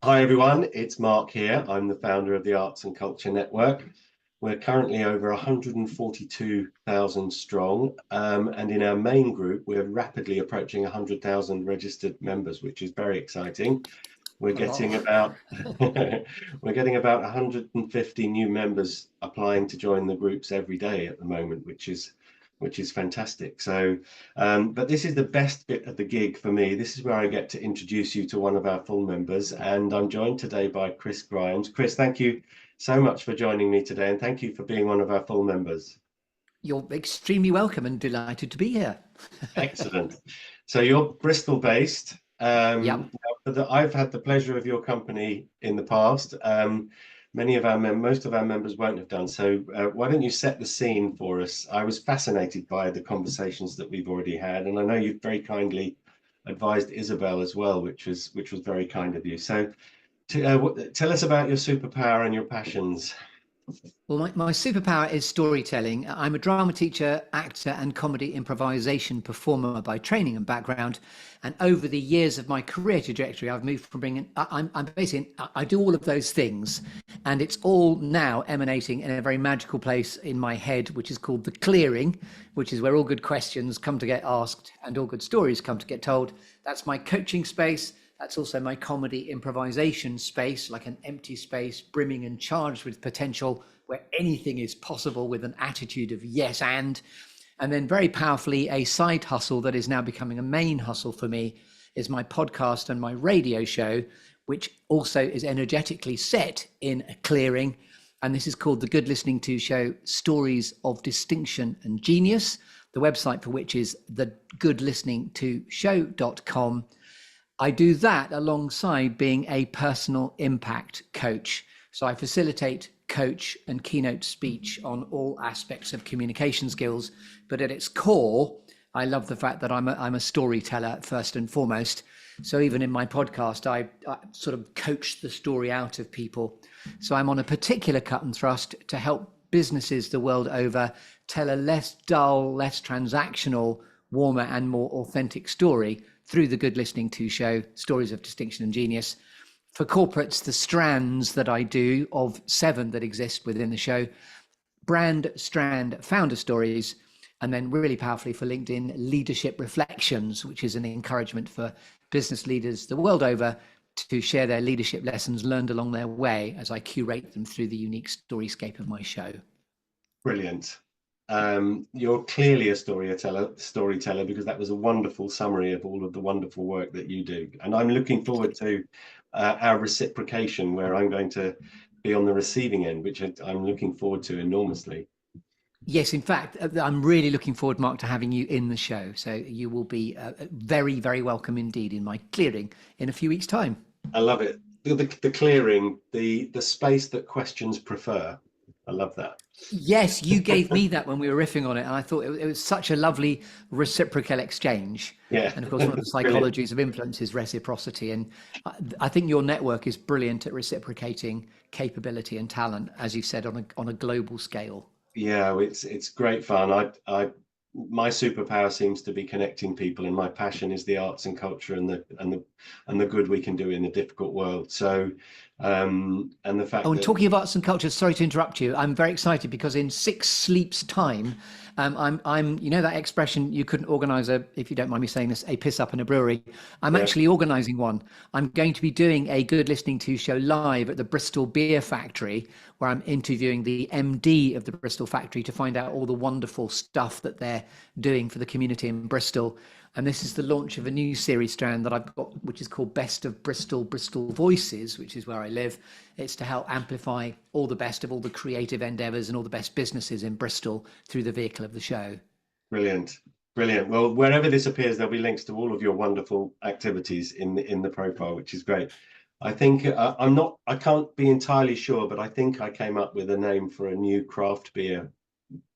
Hi everyone, it's Mark here. I'm the founder of the Arts and Culture Network. We're currently over 142,000 strong, and in our main group, we're rapidly approaching 100,000 registered members, which is very exciting. We're A getting lot. about we're getting about 150 new members applying to join the groups every day at the moment, which is fantastic. So, but this is the best bit of the gig for me. This is where I get to introduce you to one of our full members, and I'm joined today by Chris Grimes. Chris, thank you so much for joining me today, and thank you for being one of our full members. You're extremely welcome and delighted to be here. Excellent. So you're Bristol based. Yep. I've had the pleasure of your company in the past. Most of our members won't have done. So why don't you set the scene for us? I was fascinated by the conversations that we've already had, and I know you've very kindly advised Isabel as well, which was very kind of you. So tell us about your superpower and your passions. Well, my superpower is storytelling. I'm a drama teacher, actor, and comedy improvisation performer by training and background. And over the years of my career trajectory, I've moved from bringing, I'm basically, I do all of those things. And it's all now emanating in a very magical place in my head, which is called the clearing, which is where all good questions come to get asked and all good stories come to get told. That's my coaching space. That's also my comedy improvisation space, like an empty space, brimming and charged with potential, where anything is possible with an attitude of yes and then very powerfully a side hustle that is now becoming a main hustle for me is my podcast and my radio show, which also is energetically set in a clearing. And this is called the Good Listening To Show, Stories of Distinction and Genius, the website for which is thegoodlisteningtoshow.com. I do that alongside being a personal impact coach. So I facilitate, coach, and keynote speech on all aspects of communication skills. But at its core, I love the fact that I'm a storyteller first and foremost. So even in my podcast, I sort of coach the story out of people. So I'm on a particular cut and thrust to help businesses the world over tell a less dull, less transactional, warmer and more authentic story through the Good Listening To Show, Stories of Distinction and Genius. For corporates, the strands that I do of 7 that exist within the show, brand, strand, founder stories, and then really powerfully for LinkedIn, leadership reflections, which is an encouragement for business leaders the world over to share their leadership lessons learned along their way as I curate them through the unique storyscape of my show. Brilliant. You're clearly a storyteller, because that was a wonderful summary of all of the wonderful work that you do. And I'm looking forward to our reciprocation, where I'm going to be on the receiving end, which I'm looking forward to enormously. Yes, in fact, I'm really looking forward, Mark, to having you in the show. So you will be very, very welcome indeed in my clearing in a few weeks' time. I love it. The clearing, the space that questions prefer. I love that. Yes, you gave me that when we were riffing on it, and I thought it was such a lovely reciprocal exchange. Yeah. And of course, one of the Brilliant. psychologies of influence is reciprocity. And I think your network is brilliant at reciprocating capability and talent, as you said, on a global scale. Yeah, it's great fun. My superpower seems to be connecting people, and my passion is the arts and culture and the good we can do in a difficult world. So, and the fact Oh, and that, talking of arts and culture, sorry to interrupt you. I'm very excited because in 6 sleeps time, I'm you know that expression, you couldn't organize if you don't mind me saying this, a piss up in a brewery. I'm yeah, actually organizing one. I'm going to be doing a Good Listening To show live at the Bristol Beer Factory, where I'm interviewing the MD of the Bristol factory to find out all the wonderful stuff that they're doing for the community in Bristol. And this is the launch of a new series strand that I've got, which is called Best of Bristol, Bristol Voices, which is where I live. It's to help amplify all the best of all the creative endeavours and all the best businesses in Bristol through the vehicle of the show. brilliant, brilliant. Well, wherever this appears, there'll be links to all of your wonderful activities in the profile, which is great. I think I can't be entirely sure, but I think I came up with a name for a new craft beer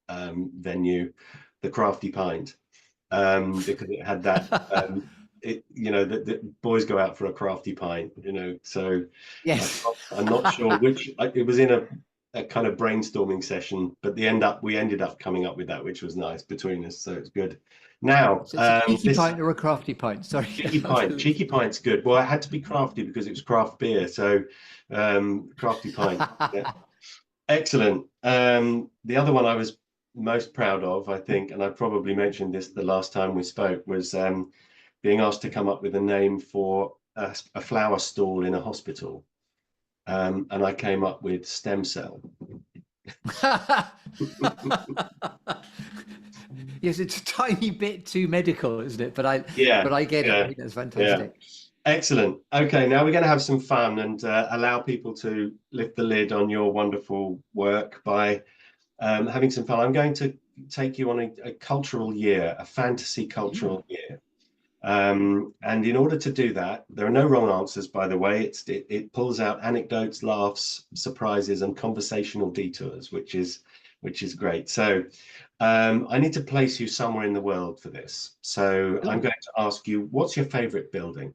venue, the Crafty Pint. Because it had that the boys go out for a crafty pint, so Yes. I'm not sure which. It was in a kind of brainstorming session, but we ended up coming up with that, which was nice between us, so it's good. Now, So it's a cheeky this pint or a crafty pint? Sorry. cheeky pint's good. Well, it had to be crafty because it was craft beer, so crafty pint. Yeah. Excellent. The other one I was most proud of, I think, and I probably mentioned this the last time we spoke, was being asked to come up with a name for a flower stall in a hospital. And I came up with stem cell. Yes, it's a tiny bit too medical, isn't it? But I get it. I think that's fantastic. Yeah. Excellent. Okay, now we're going to have some fun and allow people to lift the lid on your wonderful work by having some fun. I'm going to take you on a cultural year, a fantasy cultural year. And in order to do that, there are no wrong answers, by the way. It pulls out anecdotes, laughs, surprises, and conversational detours, which is great. So I need to place you somewhere in the world for this. So I'm going to ask you, what's your favorite building?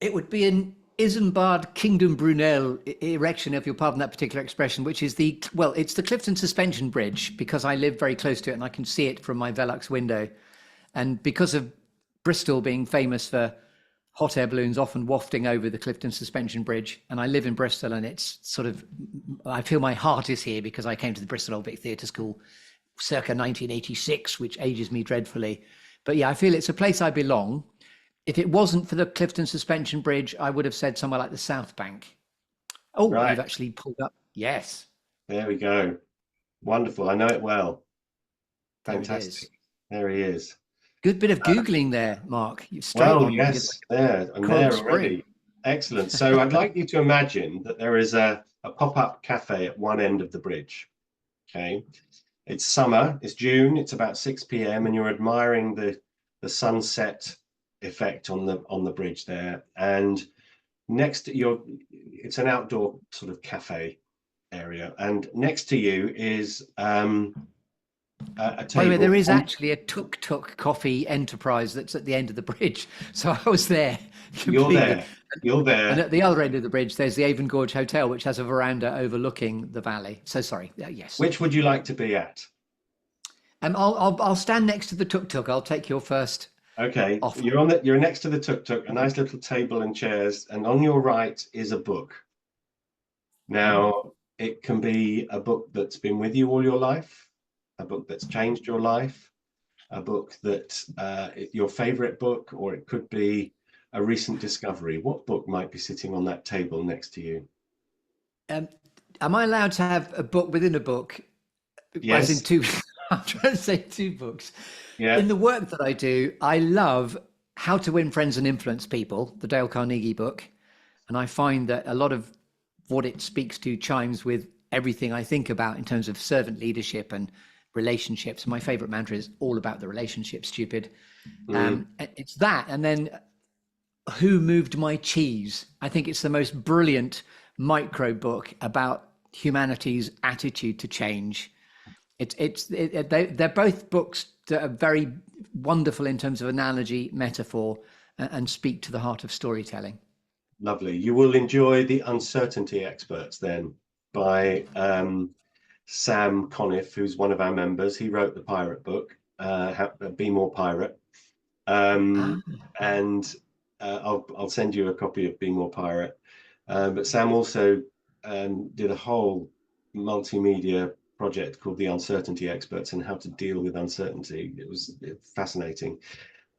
It would be an Isambard Kingdom Brunel erection, if you'll pardon that particular expression, which is it's the Clifton Suspension Bridge, because I live very close to it and I can see it from my Velux window. And because of Bristol being famous for hot air balloons often wafting over the Clifton Suspension Bridge, and I live in Bristol, and it's sort of, I feel my heart is here because I came to the Bristol Old Vic Theatre School circa 1986, which ages me dreadfully. But yeah, I feel it's a place I belong. If it wasn't for the Clifton Suspension Bridge, I would have said somewhere like the South Bank. Oh, right. You've actually pulled up. Yes. There we go. Wonderful. I know it well. Fantastic. There he is. Good bit of Googling there, Mark. You're straight on. Yes, there. I'm there already. Excellent. So I'd like you to imagine that there is a pop-up cafe at one end of the bridge. Okay. It's summer, it's June, it's about 6 p.m. and you're admiring the sunset effect on the bridge there. And next to it's an outdoor sort of cafe area. And next to you is a table. By the way, there is actually a tuk-tuk coffee enterprise that's at the end of the bridge. So I was there. Completely. You're there. And at the other end of the bridge, there's the Avon Gorge Hotel, which has a veranda overlooking the valley. So sorry. Yes. Which would you like to be at? I'll stand next to the tuk-tuk. I'll take your first. Okay. Offer. You're next to the tuk-tuk, a nice little table and chairs, and on your right is a book. Now, it can be a book that's been with you all your life, a book that's changed your life, a book that your favorite book, or it could be a recent discovery. What book might be sitting on that table next to you? Am I allowed to have a book within a book? Yes. As in two. I'm trying to say two books. Yeah. In the work that I do, I love How to Win Friends and Influence People, the Dale Carnegie book. And I find that a lot of what it speaks to chimes with everything I think about in terms of servant leadership and relationships. My favorite mantra is all about the relationship, stupid. It's that. And then Who Moved My Cheese? I think it's the most brilliant micro book about humanity's attitude to change. They're both books that are very wonderful in terms of analogy, metaphor, and speak to the heart of storytelling. Lovely. You will enjoy The Uncertainty Experts then by Sam Conniff, who's one of our members. He wrote the pirate book, Be More Pirate. And I'll send you a copy of Be More Pirate. But Sam also did a whole multimedia project called The Uncertainty Experts and how to deal with uncertainty. It was fascinating.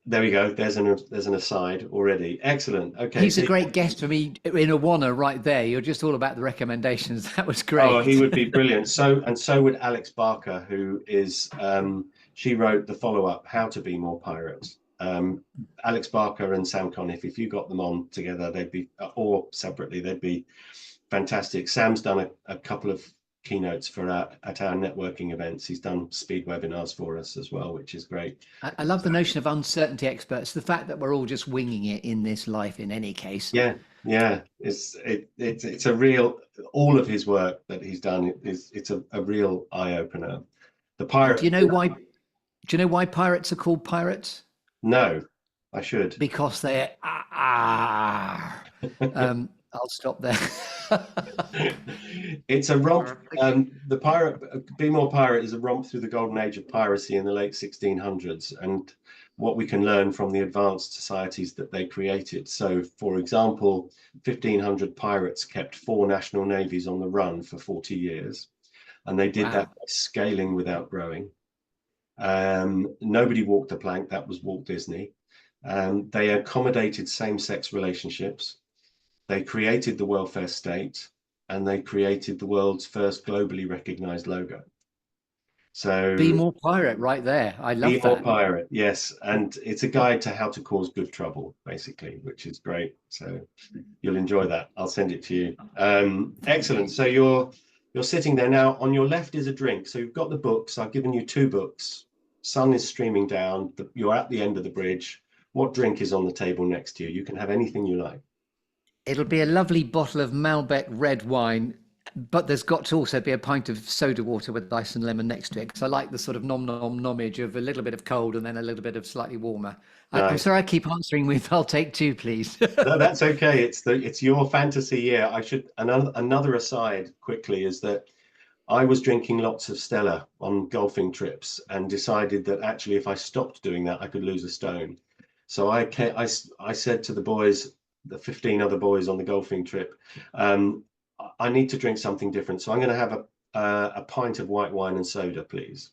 There we go. There's an aside already. Excellent. Okay. He's a great guest for me in Awana right there. You're just all about the recommendations. That was great. Oh, he would be brilliant. So would Alex Barker, who is she wrote the follow-up, How to Be More Pirate. Alex Barker and Sam Conniff, if you got them on together, they'd be, or separately, they'd be fantastic. Sam's done a couple of keynotes at our networking events. He's done speed webinars for us as well, which is great. I love the notion of uncertainty experts, the fact that we're all just winging it in this life in any case. Yeah it's a real, all of his work that he's done it's a real eye-opener. The pirate. Do you know why pirates are called pirates? No, I should. Because they're I'll stop there. It's a romp. Perfect. The pirate, Be More Pirate is a romp through the golden age of piracy in the late 1600s and what we can learn from the advanced societies that they created. So, for example, 1500 pirates kept 4 national navies on the run for 40 years, and they did that Wow. by scaling without growing. Nobody walked the plank. That was Walt Disney. They accommodated same-sex relationships. They created the welfare state, and they created the world's first globally recognized logo. Be So more pirate right there. I Be love More that. Pirate, yes. And it's a guide to how to cause good trouble, basically, which is great. So you'll enjoy that. I'll send it to you. Excellent. So you're sitting there now. On your left is a drink. So you've got the books. I've given you 2 books. Sun is streaming down. You're at the end of the bridge. What drink is on the table next to you? You can have anything you like. It'll be a lovely bottle of Malbec red wine, but there's got to also be a pint of soda water with ice and lemon next to it, because I like the sort of nom nom nomage of a little bit of cold and then a little bit of slightly warmer. I'm Nice. sorry I keep answering with I'll take 2, please. No, that's okay. It's your fantasy year. I should another aside quickly is that I was drinking lots of Stella on golfing trips and decided that actually if I stopped doing that, I could lose a stone. So I said to the boys, the 15 other boys on the golfing trip, I need to drink something different. So I'm going to have a pint of white wine and soda, please.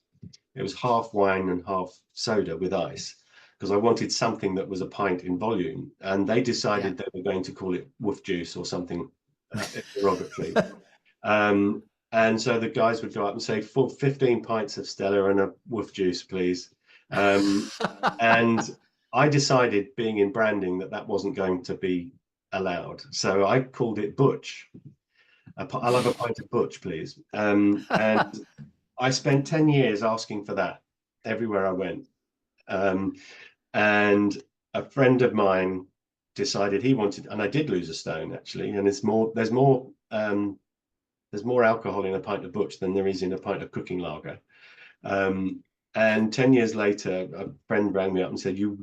It was half wine and half soda with ice because I wanted something that was a pint in volume. And they Yeah. decided they were going to call it woof juice or something derogatory. Um, and so the guys would go up and say, "For 15 pints of Stella and a woof juice, please." Um, and I decided, being in branding, that that wasn't going to be allowed. So I called it Butch. I'll have a pint of Butch, please. And I spent 10 years asking for that everywhere I went. Um, and a friend of mine decided he wanted, and I did lose a stone actually. And there's more alcohol in a pint of Butch than there is in a pint of cooking lager. Um, and 10 years later, a friend rang me up and said, you'll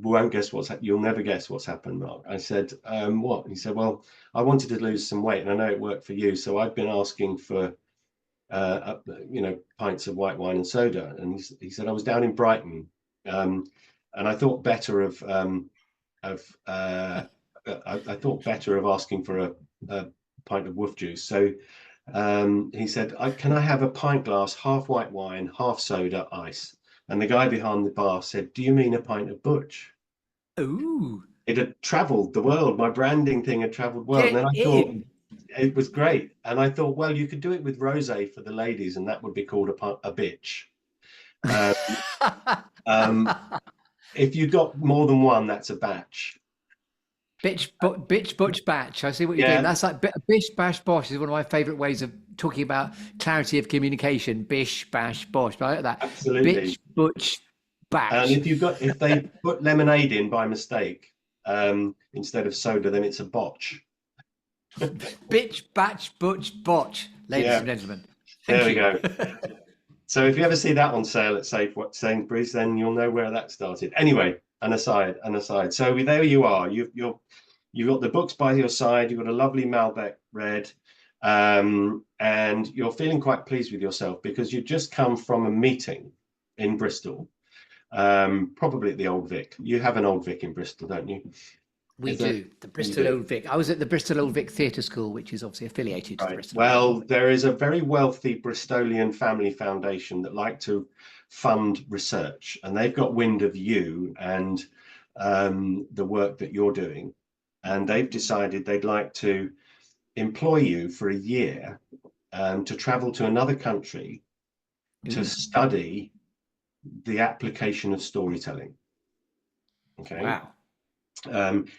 never guess what's happened, Mark. I said, what? He said, well, I wanted to lose some weight and I know it worked for you. So I've been asking for, pints of white wine and soda. And he said, I was down in Brighton. And I thought better I thought better of asking for a pint of woof juice. So he said, can I have a pint glass, half white wine, half soda, ice? And the guy behind the bar said, do you mean a pint of Butch? Ooh, It had traveled the world. My branding thing had traveled world. And get then I thought in. it was great. And I thought, well, you could do it with rosé for the ladies, and that would be called a bitch. Um, if you got more than one, that's a batch. Bitch, butch, batch. I see what you're doing. Yeah, That's like bish, bash, bosh is one of my favorite ways of talking about clarity of communication. Bish, bash, bosh. I like that. absolutely. Bitch, butch, And batch. if they put lemonade in by mistake instead of soda, then it's a botch. Bitch, batch, butch, botch. Ladies and Yeah, gentlemen, there thank we you. go. So if you ever see that on sale at Sainsbury's, then you'll know where that started. Anyway, an aside. So there you are. You've got the books by your side. You've got a lovely Malbec red, and you're feeling quite pleased with yourself because you've just come from a meeting in Bristol, probably at the Old Vic. You have an Old Vic in Bristol, don't you? We Is there? do. The You Bristol do. Old Vic. I was at the Bristol Old Vic Theatre School, which is obviously affiliated to the Right. Bristol Old Vic. Well, there is a very wealthy Bristolian family foundation that like to fund research, and they've got wind of you and the work that you're doing, and they've decided they'd like to employ you for a year to travel to another country to Ooh, study the application of storytelling. Okay. wow.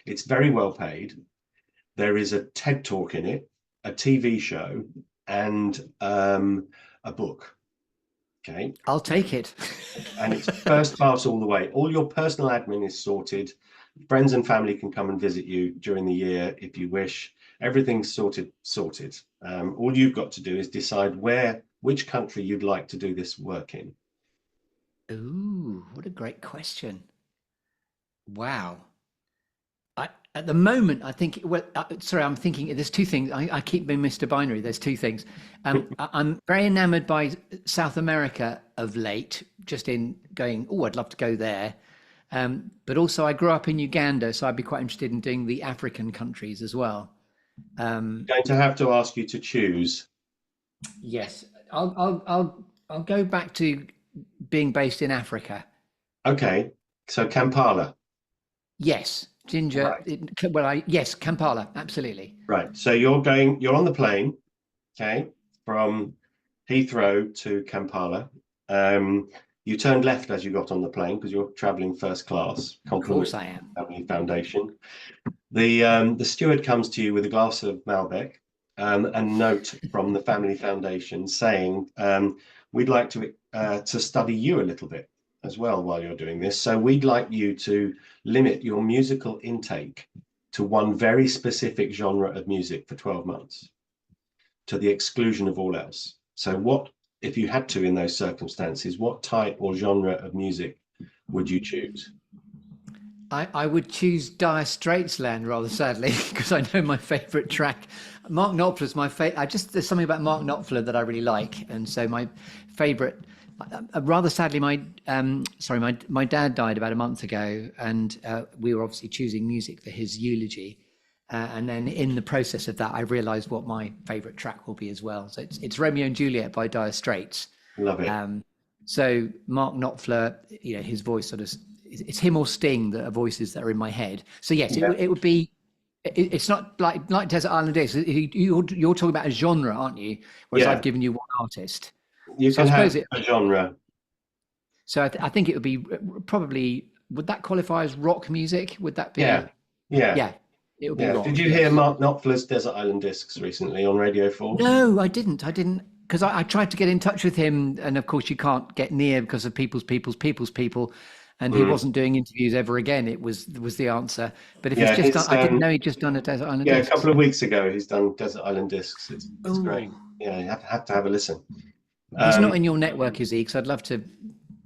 It's very well paid. There is a TED talk in it, a TV show, and a book. Okay. I'll take it. And it's first class all the way. All your personal admin is sorted. Friends and family can come and visit you during the year if you wish. Everything's sorted. All you've got to do is decide which country you'd like to do this work in. Ooh, what a great question. Wow. I At the moment, I think, well, sorry, I'm thinking there's two things. I keep being Mr. Binary. There's two things. I'm very enamored by South America of late, just in going, oh, I'd love to go there. But also, I grew up in Uganda, so I'd be quite interested in doing the African countries as well. Going to have to ask you to choose. Yes, I'll go back to being based in Africa. Okay, so Kampala. Yes, Ginger. Right. Yes, Kampala, absolutely. Right. So you're on the plane, okay, from Heathrow to Kampala. You turned left as you got on the plane because you're traveling first class. Of course, Compliment I am. Family Foundation. The steward comes to you with a glass of Malbec, and note from the Family Foundation saying, we'd like to study you a little bit as well while you're doing this. So we'd like you to limit your musical intake to one very specific genre of music for 12 months, to the exclusion of all else. So what, if you had to in those circumstances, what type or genre of music would you choose? I would choose Dire Straits Land rather sadly because I know my favourite track. Mark Knopfler's my favourite. There's something about Mark Knopfler that I really like, and so my favourite. Rather sadly, my dad died about a month ago, and we were obviously choosing music for his eulogy. And then in the process of that, I realised what my favourite track will be as well. So it's Romeo and Juliet by Dire Straits. Love it. So Mark Knopfler, his voice sort of, it's him or Sting that are voices that are in my head. So yes, yeah. it would be. It's not like Desert Island Discs. You're talking about a genre, aren't you? Whereas yeah. I've given you one artist. You can have a genre. So I think it would be probably. Would that qualify as rock music? Would that be? Yeah. It would be rock. Did you hear Mark Knopfler's Desert Island Discs recently on Radio 4? No, I didn't. Because I tried to get in touch with him, and of course you can't get near because of people's people, and he wasn't doing interviews ever again. It was the answer. But if it's just, I didn't know he'd just done a Desert Island. Yeah, Discs. A couple of weeks ago he's done Desert Island Discs. It's great. Yeah, you have to have a listen. He's not in your network, is he? Because I'd love to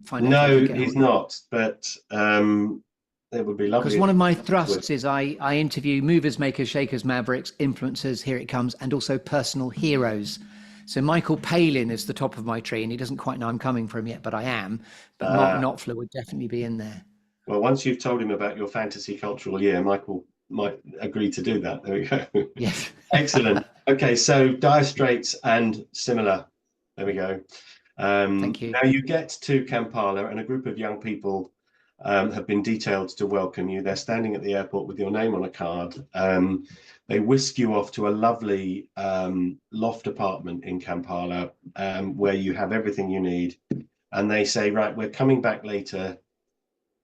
find out. No, he's not. But it would be lovely. Because one of my thrusts is I interview movers, makers, shakers, mavericks, influencers. Here it comes, and also personal heroes. So Michael Palin is the top of my tree, and he doesn't quite know I'm coming for him yet, but I am. But Mark Knopfler would definitely be in there. Well, once you've told him about your fantasy cultural year, Michael might agree to do that. There we go. Yes. Excellent. Okay, so Dire Straits and similar. There we go. Thank you. Now you get to Kampala, and a group of young people have been detailed to welcome you. They're standing at the airport with your name on a card. They whisk you off to a lovely loft apartment in Kampala where you have everything you need. And they say, right, we're coming back later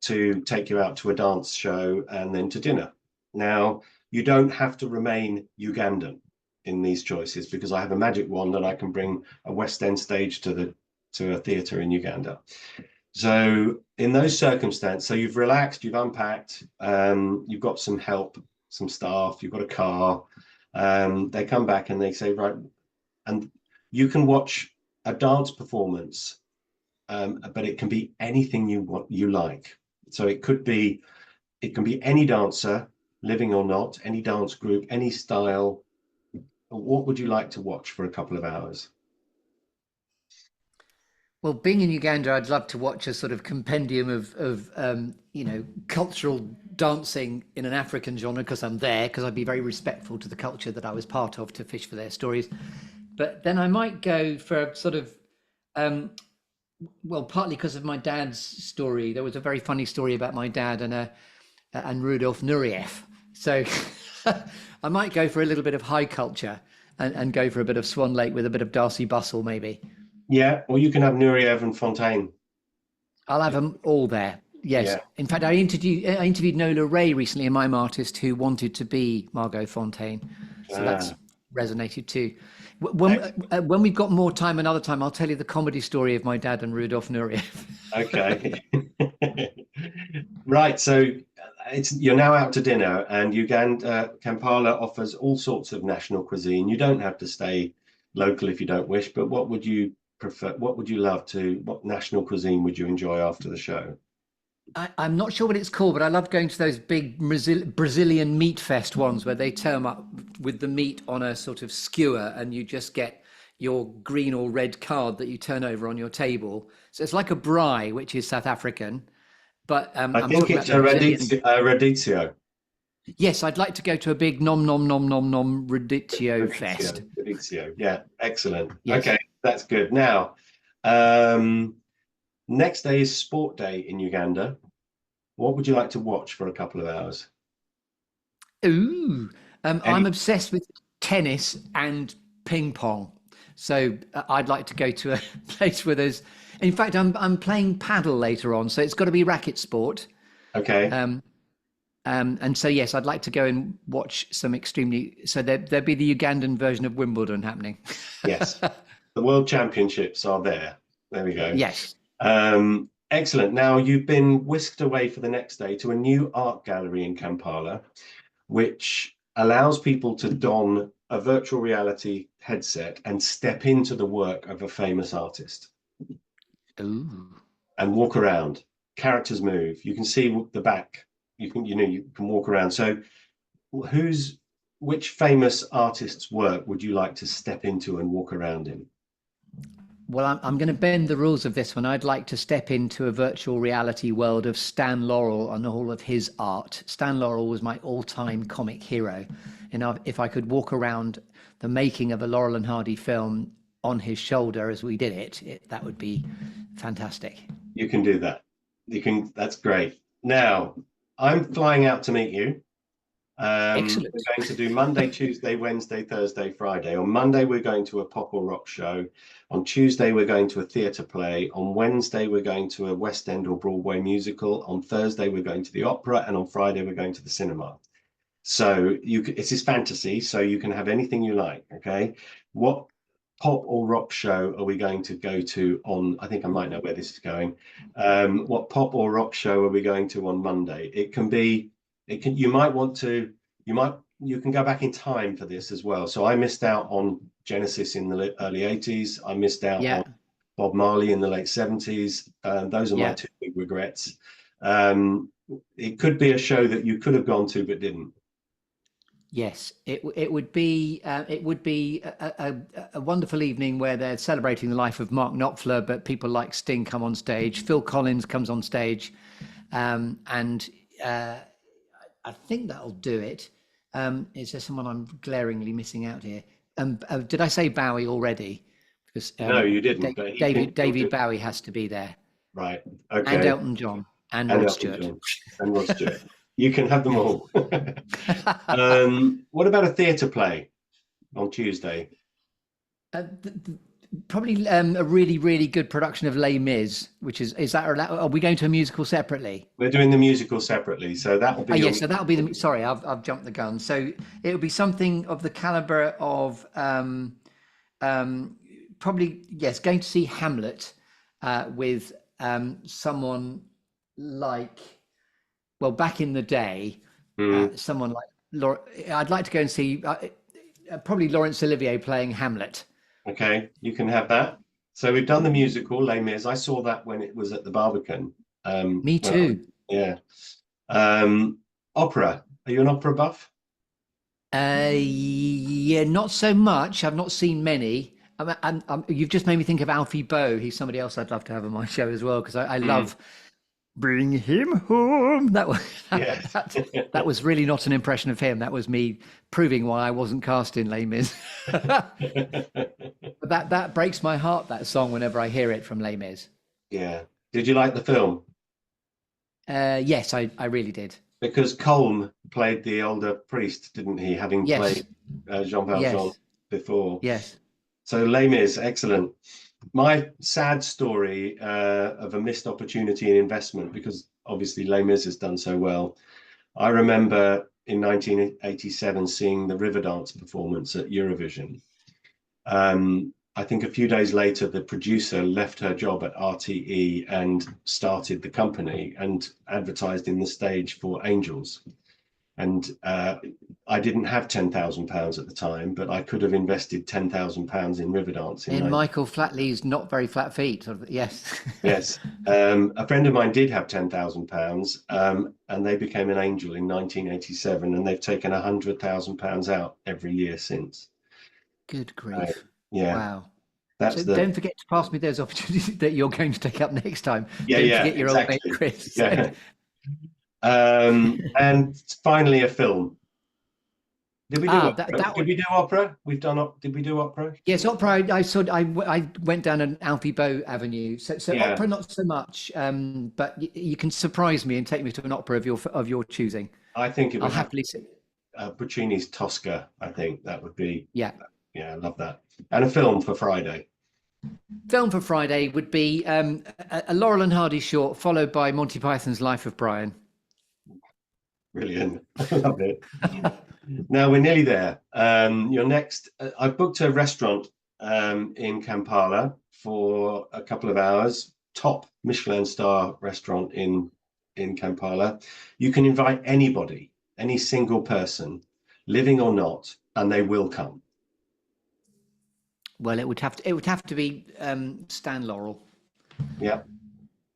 to take you out to a dance show and then to dinner. Now, you don't have to remain Ugandan in these choices because I have a magic wand and I can bring a West End stage to a theatre in Uganda. So in those circumstances, so you've relaxed, you've unpacked, you've got some help, some staff, you've got a car, they come back and they say, right, and you can watch a dance performance, but it can be anything you like. So it can be any dancer, living or not, any dance group, any style. What would you like to watch for a couple of hours? Well, being in Uganda, I'd love to watch a sort of compendium of cultural dancing in an African genre because I'm there, because I'd be very respectful to the culture that I was part of to fish for their stories. But then I might go for a sort of, partly because of my dad's story. There was a very funny story about my dad and Rudolf Nureyev. So I might go for a little bit of high culture and go for a bit of Swan Lake with a bit of Darcy Bustle, maybe. Yeah, or you can have Nureyev and Fontaine. I'll have them all there. Yes. Yeah. In fact, I interviewed Nola Ray recently, a mime artist who wanted to be Margot Fontaine. So that's resonated too. When we've got more time, another time, I'll tell you the comedy story of my dad and Rudolf Nureyev. Okay. Right. So you're now out to dinner, and Kampala offers all sorts of national cuisine. You don't have to stay local if you don't wish, but what would you prefer? What would you love to? What national cuisine would you enjoy after the show? I'm not sure what it's called, but I love going to those big Brazilian meat fest ones where they turn up with the meat on a sort of skewer and you just get your green or red card that you turn over on your table. So it's like a braai, which is South African, but I I'm think talking about it's the Brazilian. a radizio. Yes, I'd like to go to a big nom nom nom nom nom radicchio Radizio, fest. radizio. Yeah, excellent. Okay, Yes. that's good. Now, um, next day is sport day in Uganda. What would you like to watch for a couple of hours? Ooh, I'm Any, obsessed with tennis and ping pong. So I'd like to go to a place where there's. In fact, I'm playing paddle later on, so it's got to be racket sport. okay, Um, and so yes, I'd like to go and watch some extremely. So there'd be the Ugandan version of Wimbledon happening. yes. The World Championships are there. There we go. Yes. Excellent. Now you've been whisked away for the next day to a new art gallery in Kampala, which allows people to don a virtual reality headset and step into the work of a famous artist Ooh. and walk around. Characters move. You can see the back. You can walk around. So who's which famous artist's work would you like to step into and walk around in? Well, I'm going to bend the rules of this one. I'd like to step into a virtual reality world of Stan Laurel and all of his art. Stan Laurel was my all-time comic hero. And if I could walk around the making of a Laurel and Hardy film on his shoulder as we did it, that would be fantastic. You can do that. You can. That's great. Now, I'm flying out to meet you. Excellent. We're going to do Monday, Tuesday, Wednesday, Thursday, Friday. On Monday, we're going to a pop or rock show. On Tuesday, we're going to a theatre play. On Wednesday, we're going to a West End or Broadway musical. On Thursday, we're going to the opera. And on Friday, we're going to the cinema. So this is fantasy, so you can have anything you like, okay? What pop or rock show are we going to go to on, I think I might know where this is going. What pop or rock show are we going to on Monday? You might want to, you can go back in time for this as well. So I missed out on Genesis in the early 80s. I missed out Yeah, on Bob Marley in the late 70s. Those are my yeah. two big regrets. It could be a show that you could have gone to but didn't. Yes, it would be a wonderful evening where they're celebrating the life of Mark Knopfler, but people like Sting come on stage. Phil Collins comes on stage, and I think that'll do it. Is there someone I'm glaringly missing out here? Did I say Bowie already? Because No, you didn't, but David Bowie has to be there, right. and Okay. Elton John and And Rod Elton Stewart. John and Rod Stewart. You can have them Yes. all. What about a theatre play on Tuesday? Probably a really, really good production of Les Mis, which is that are we going to a musical separately? We're doing the musical separately, so that will Oh be yes, so that'll be the. Sorry, I've jumped the gun. So it'll be something of the caliber of probably yes, going to see Hamlet with someone like back in the day, someone like I'd like to go and see probably Laurence Olivier playing Hamlet. okay. You can have that. So we've done the musical Les Mis. I saw that when it was at the Barbican. Me too. Yeah. Opera. Are you an opera buff? Yeah, not so much. I've not seen many. You've just made me think of Alfie Boe. He's somebody else I'd love to have on my show as well because I love Bring Him Home. Yes. That was really not an impression of him. That was me proving why I wasn't cast in Les Mis. But that breaks my heart. That song whenever I hear it from Les Mis. Yeah. Did you like the film? Yes, I really did. Because Colm played the older priest, didn't he? Having Yes. played Jean Valjean Yes. before. Yes. So Les Mis, excellent. My sad story of a missed opportunity in investment, because obviously Les Mis has done so well. I remember in 1987 seeing the Riverdance performance at Eurovision. I think a few days later, the producer left her job at RTE and started the company and advertised in the stage for Angels. And I didn't have £10,000 at the time, but I could have invested £10,000 in Riverdance in In Michael Flatley's Not Very Flat Feet. Yes. Yes. A friend of mine did have £10,000, and they became an angel in 1987, and they've taken £100,000 out every year since. Good grief. Yeah. Wow. That's So don't forget to pass me those opportunities that you're going to take up next time. Yeah, don't yeah, forget your exactly. old mate Chris. Yeah. And finally, a film. Did we do opera? Did we do opera? Did we do opera? Yes, opera. I went down an Alfie Boe avenue. So Yeah. opera, not so much. But you can surprise me and take me to an opera of your choosing. I think it would I'll happily see. Puccini's Tosca. I think that would be. Yeah. Yeah, I love that. And a film for Friday. Film for Friday would be a Laurel and Hardy short, followed by Monty Python's Life of Brian. Brilliant. I love it. Now we're nearly there. Your next, I've booked a restaurant in Kampala for a couple of hours. Top Michelin star restaurant in Kampala. You can invite anybody, any single person, living or not, and they will come. Well, it would have to be Stan Laurel. Yeah,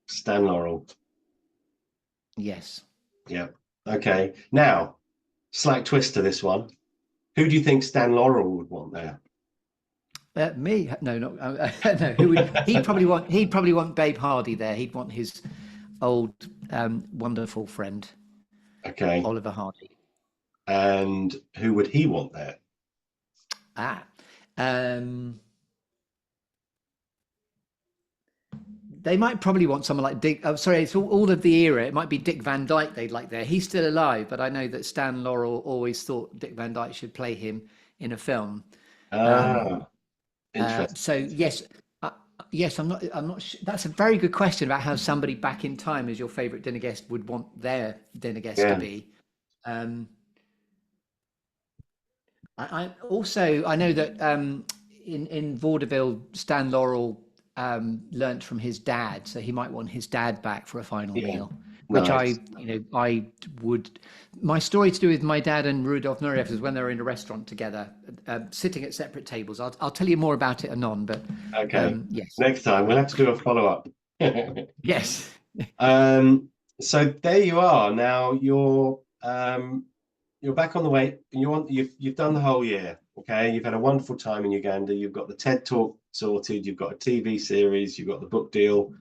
Stan Laurel. Yes. Yeah. Okay. Now, slight twist to this one. Who do you think Stan Laurel would want there? Me? No, not no. Who would he'd probably want Babe Hardy there. He'd want his old wonderful friend. Okay. Oliver Hardy. And who would he want there? They might probably want someone like Dick. Oh, sorry, it's all of the era. It might be Dick Van Dyke they'd like there. He's still alive, but I know that Stan Laurel always thought Dick Van Dyke should play him in a film. Interesting. So yes, yes, I'm not. That's a very good question about how somebody back in time as your favourite dinner guest would want their dinner guest to be. I know that in vaudeville, Stan Laurel learnt from his dad, so he might want his dad back for a final meal, which nice. I would. My story to do with my dad and Rudolf Nureyev is when they were in a restaurant together, sitting at separate tables. I'll tell you more about it anon, but okay. Yes. Next time we'll have to do a follow-up. Yes. So there you are. Now you're back on the way. You've done the whole year. Okay, you've had a wonderful time in Uganda. You've got the TED Talk sorted. You've got a TV series. You've got the book deal.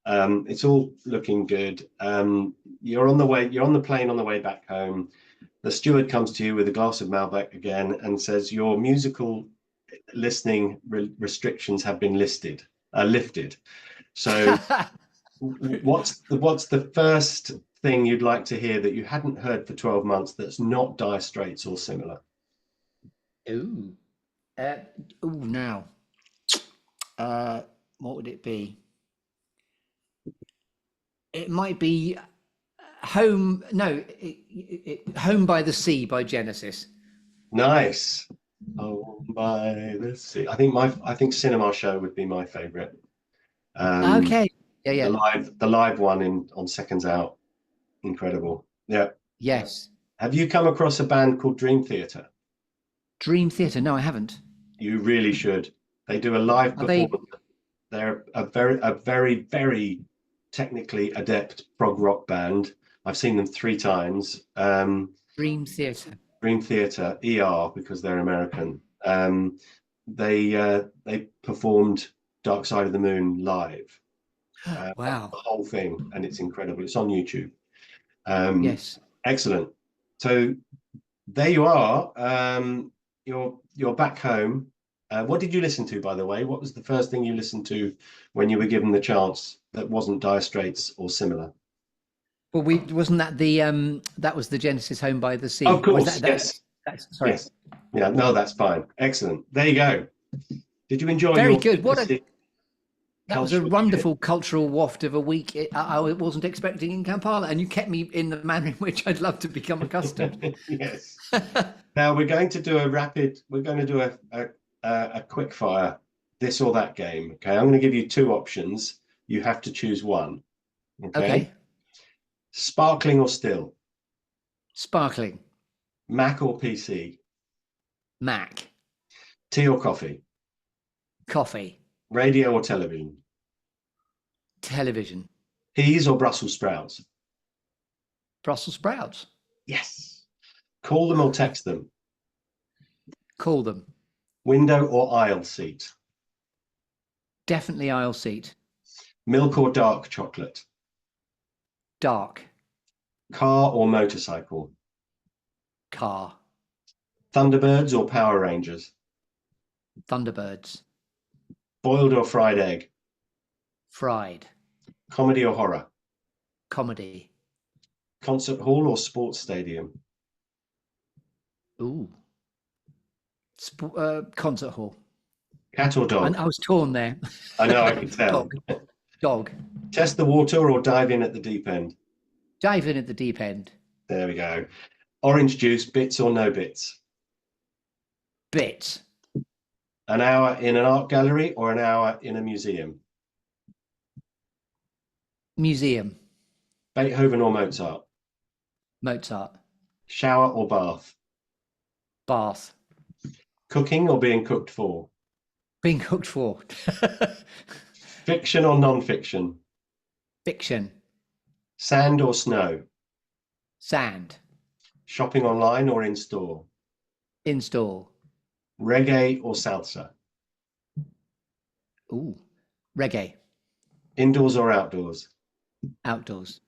It's all looking good. You're on the way. You're on the plane on the way back home. The steward comes to you with a glass of Malbec again and says your musical listening restrictions have been lifted. So, what's the first thing you'd like to hear that you hadn't heard for 12 months that's not Dire Straits or similar? Now, what would it be? It might be Home by the Sea by Genesis. Nice. Home by the Sea. I think Cinema Show would be my favorite. Okay. Yeah. The live one on Seconds Out. Incredible. Yeah. Yes. Have you come across a band called Dream Theater? Dream Theater? No, I haven't. You really should. They do a live performance. They're a very, very technically adept prog rock band. I've seen them 3 times. Dream Theater. Dream Theater, ER, because they're American. They performed Dark Side of the Moon live. Wow. The whole thing, and it's incredible. It's on YouTube. Yes. Excellent. So there you are. You're back home. What did you listen to, by the way? What was the first thing you listened to when you were given the chance that wasn't Dire Straits or similar? Well, wasn't that that was the Genesis Home by the Sea? Of course, yes. Sorry. Yes. Yeah, no, that's fine. Excellent. There you go. Did you enjoy? Very good. That was a wonderful cultural waft of a week. I wasn't expecting in Kampala, and you kept me in the manner in which I'd love to become accustomed. Yes. Now we're going to do a quick fire this or that game. Okay, I'm going to give you 2 options. You have to choose one. Okay. Sparkling or still? Sparkling. Mac or PC? Mac. Tea or coffee? Coffee. Radio or television? Television. Peas or Brussels sprouts? Brussels sprouts. Yes. Call them or text them? Call them. Window or aisle seat? Definitely aisle seat. Milk or dark chocolate? Dark. Car or motorcycle? Car. Thunderbirds or Power Rangers? Thunderbirds. Boiled or fried egg? Fried. Comedy or horror? Comedy. Concert hall or sports stadium? Ooh. Concert hall. Cat or dog? I was torn there. I know, I can tell. Dog. Test the water or dive in at the deep end? Dive in at the deep end. There we go. Orange juice, bits or no bits? Bits. An hour in an art gallery or an hour in a museum? Museum. Beethoven or Mozart? Mozart. Shower or bath? Bath. Cooking or being cooked for? Being cooked for. Fiction or non-fiction? Fiction. Sand or snow? Sand. Shopping online or in store? In store. Reggae or salsa? Ooh. Reggae. Indoors or outdoors? Outdoors.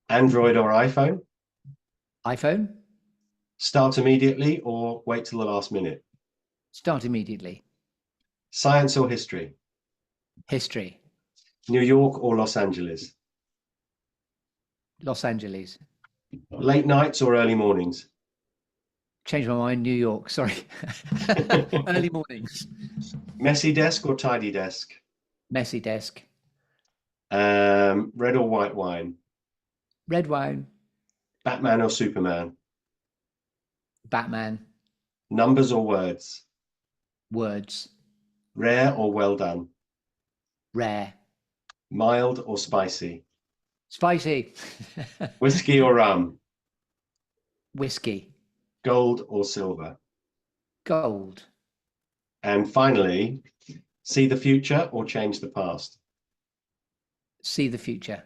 Android or iPhone? iPhone. Start immediately or wait till the last minute? Start immediately. Science or history? History. New York or Los Angeles? Los Angeles. Late nights or early mornings? Changed my mind. New York. Sorry. Early mornings. Messy desk or tidy desk? Messy desk. Red or white wine? Red wine. Batman or Superman? Batman. Numbers or words? Words. Rare or well done? Rare. Mild or spicy? Spicy. Whiskey or rum? Whiskey. Gold or silver? Gold. And finally, see the future or change the past? See the future.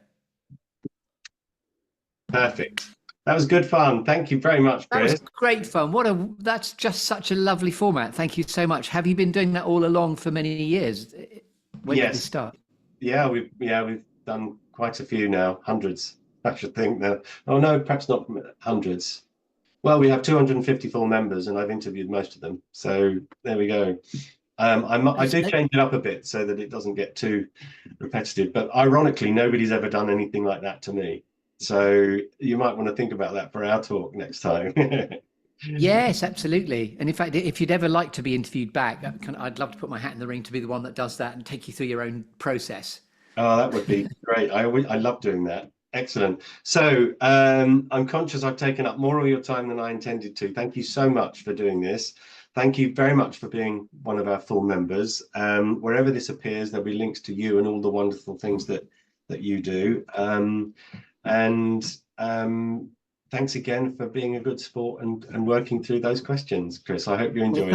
Perfect. That was good fun. Thank you very much, Chris. That was great fun. That's just such a lovely format. Thank you so much. Have you been doing that all along for many years? When did this start? Yeah, we've done quite a few now, hundreds, I should think now. Oh no, perhaps not hundreds. Well, we have 250 full members and I've interviewed most of them. So there we go. I do change it up a bit so that it doesn't get too repetitive, but ironically, nobody's ever done anything like that to me. So you might want to think about that for our talk next time. Yes, absolutely. And in fact, if you'd ever like to be interviewed back, I'd love to put my hat in the ring to be the one that does that and take you through your own process. Oh, that would be great. I love doing that. Excellent. So I'm conscious I've taken up more of your time than I intended to. Thank you so much for doing this. Thank you very much for being one of our full members. Wherever this appears, there'll be links to you and all the wonderful things that you do. Thanks again for being a good sport and working through those questions, Chris. I hope you enjoyed it.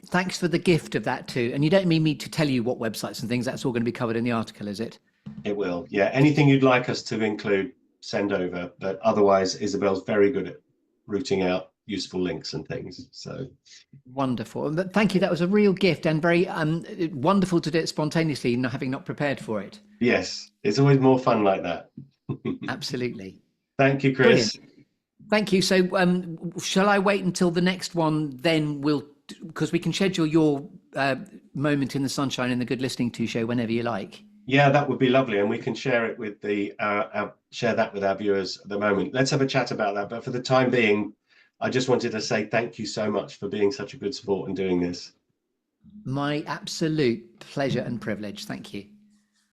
Thanks for the gift of that too. And you don't need me to tell you what websites and things. That's all going to be covered in the article, is it? It will. Yeah. Anything you'd like us to include, send over. But otherwise, Isabel's very good at rooting out useful links and things. So wonderful. Thank you. That was a real gift and very wonderful to do it spontaneously, having not prepared for it. Yes, it's always more fun like that. Absolutely. Thank you, Chris. Brilliant. Thank you. So shall I wait until the next one? Then because we can schedule your moment in the sunshine in the Good Listening To show whenever you like. Yeah, that would be lovely, and we can share it with share that with our viewers at the moment. Let's have a chat about that. But for the time being, I just wanted to say thank you so much for being such a good sport and doing this. My absolute pleasure and privilege. Thank you.